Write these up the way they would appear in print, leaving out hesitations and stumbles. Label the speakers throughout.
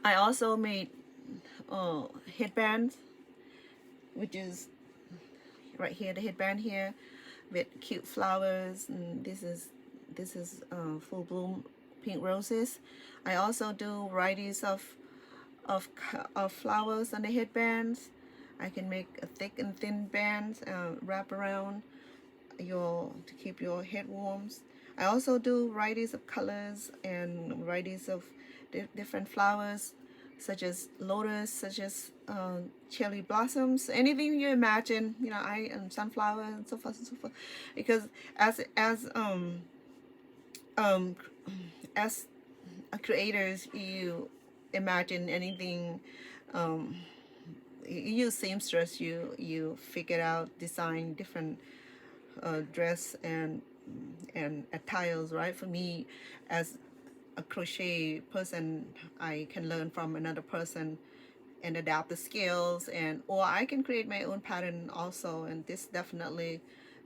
Speaker 1: I also made headbands, which is right here, the headband here with cute flowers, and this is full bloom pink roses. I also do varieties of flowers on the headbands. I can make a thick and thin bands wrap around your to keep your head warm. I also do varieties of colors and varieties of different flowers, such as lotus, such as cherry blossoms, anything you imagine. You know, I and sunflower and so forth and so forth. Because um as creators, you imagine anything. Um, you use seamstress. You figure out design different dress and attires, right? For me, as a crochet person, I can learn from another person and adapt the skills, and or I can create my own pattern also. And this definitely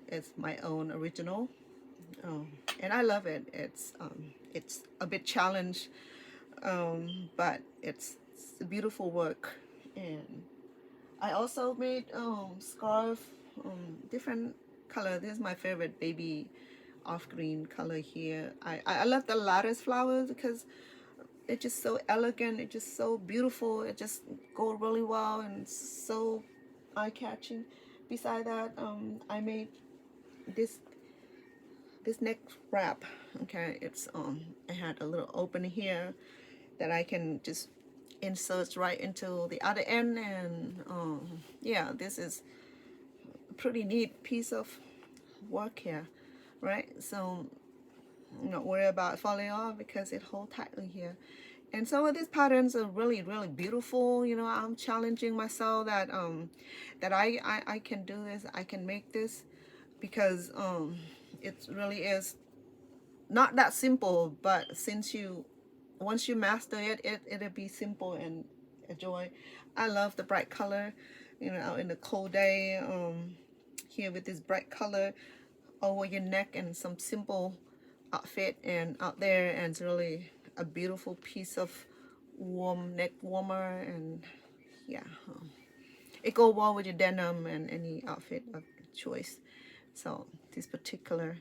Speaker 1: is my own original, um, and I love it. It's a bit challenge, but it's a beautiful work. And I also made scarf, different color. This is my favorite, baby off green color here. I love the lattice flowers because it's just so elegant. It's just so beautiful. It just go really well and so eye catching. Beside that, I made this this neck wrap. Okay, it's I had a little opening here that I can just insert right into the other end, and yeah, this is a pretty neat piece of work here, right? So I'm not worried about falling off because it holds tightly here. And some of these patterns are really really beautiful. You know, I'm challenging myself that I can do this, I can make this, because it really is not that simple, but since you once you master it'll be simple and a joy. I love the bright color, you know, out in the cold day, here with this bright color over your neck and some simple outfit and out there, and it's really a beautiful piece of warm neck warmer. And yeah, it go well with your denim and any outfit of choice. So this particular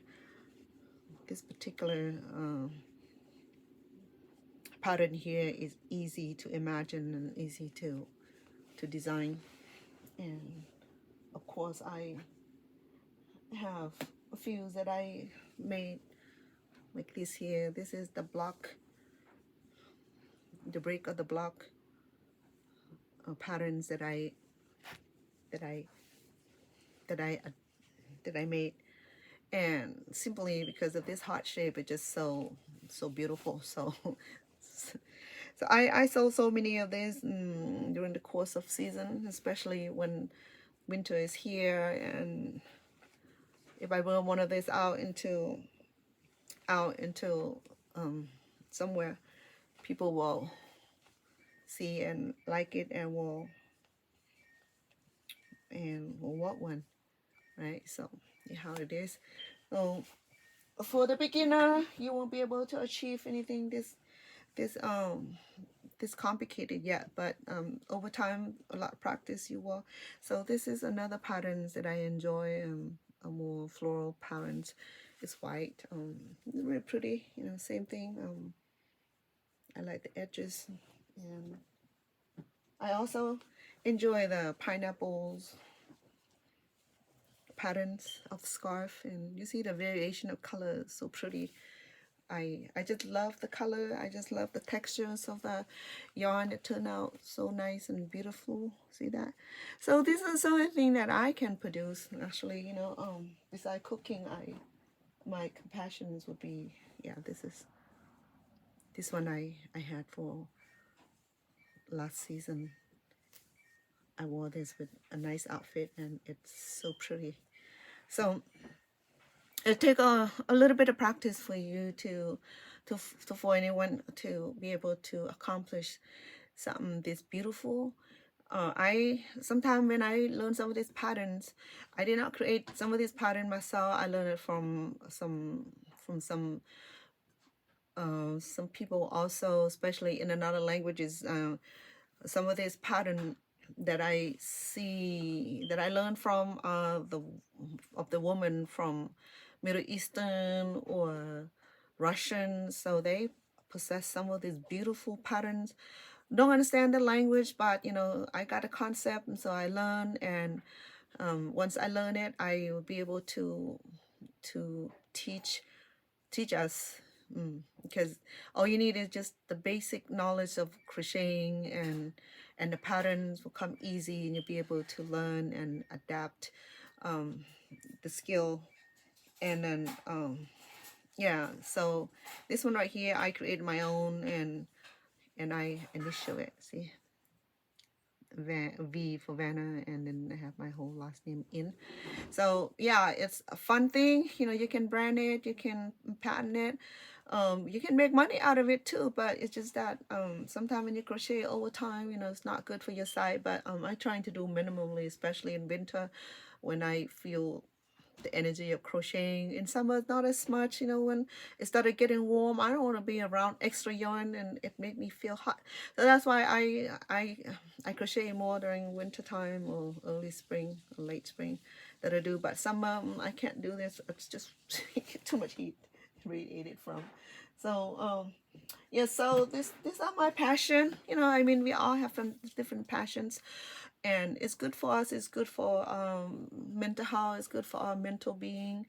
Speaker 1: pattern here is easy to imagine and easy to design. And of course I have a few that I made, like this here. This is the block, the break of the block patterns that that I that I that I made, and simply because of this heart shape, it's just so beautiful. So so I sold so many of these during the course of season, especially when winter is here. And if I wear one of these out into somewhere, people will see and like it and will want one, right? So yeah, how it is. So for the beginner, you won't be able to achieve anything this this complicated yet, but over time, a lot of practice, you will. So this is another patterns that I enjoy, a more floral patterns. It's white, really pretty, you know, same thing. I like the edges, and I also enjoy the pineapples patterns of the scarf, and you see the variation of colors, so pretty. I just love the color. I just love the textures of the yarn. It turned out so nice and beautiful. See that? So this is the only thing that I can produce. Actually, you know, besides cooking, my compassions would be, yeah. This one I had for last season. I wore this with a nice outfit, and it's so pretty. So it take a little bit of practice for you to for anyone to be able to accomplish something this beautiful. I sometimes when I learn some of these patterns, I did not create some of these pattern myself. I learned it from some some people also, especially in another languages, some of this pattern that I see that I learned from the woman from Middle Eastern or Russian. So they possess some of these beautiful patterns. Don't understand the language, but I got a concept, and so I learn. And once I learn it, I will be able to teach us, because all you need is just the basic knowledge of crocheting, and the patterns will come easy, and you'll be able to learn and adapt um, the skill. And then yeah, so this one right here I created my own, and I initial it, see, V for Vanna, and then I have my whole last name in. So yeah, it's a fun thing. You can brand it, you can patent it, you can make money out of it too. But it's just that sometimes when you crochet over time, it's not good for your side. But I'm trying to do minimally, especially in winter, when I feel the energy of crocheting. In summer, not as much. When it started getting warm, I don't want to be around extra yarn, and it made me feel hot. So that's why I crochet more during winter time or early spring or late spring that I do. But summer, I can't do this. It's just too much heat radiated from. So yeah, so these are my passion. I mean, we all have different passions, and it's good for us. It's good for mental health. It's good for our mental being.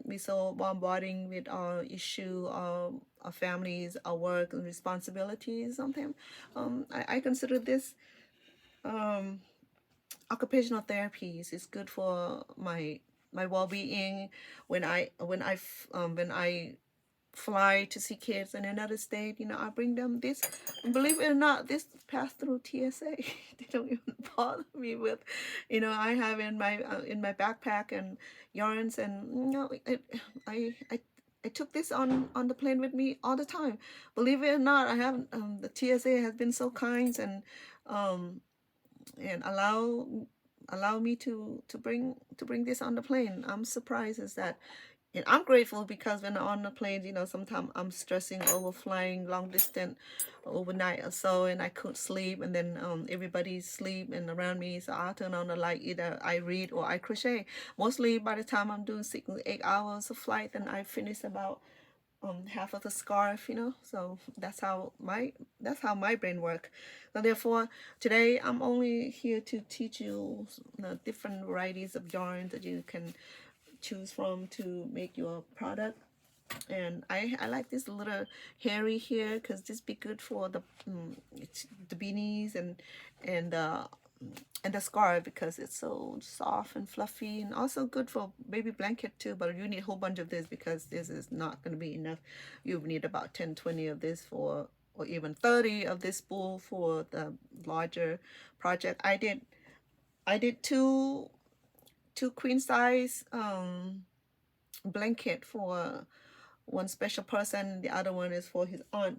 Speaker 1: We so bombarding with our issue, our families, our work and responsibilities. Something. I consider this occupational therapies is good for my well-being. When I fly to see kids in another state, I bring them this. And believe it or not, this passed through TSA. They don't even bother me with, I have in my backpack and yarns, and I took this on the plane with me all the time. Believe it or not, I have the TSA has been so kind, um, and allow me to bring this on the plane. I'm surprised is that, and I'm grateful, because when I'm on the plane, sometimes I'm stressing over flying long distance overnight or so, and I couldn't sleep, and then everybody's sleep and around me, so I turn on the light, either I read or I crochet. Mostly by the time I'm doing 6 8 hours of flight, then I finish about half of the scarf, so that's how my brain work. So therefore, today I'm only here to teach you different varieties of yarns that you can choose from to make your product. And I like this little hairy here, because this be good for the beanies and and the scarf, because it's so soft and fluffy, and also good for baby blanket too. But you need a whole bunch of this, because this is not going to be enough. You need about 10 20 of this for, or even 30 of this spool for the larger project. I did two queen size blanket for one special person. The other one is for his aunt.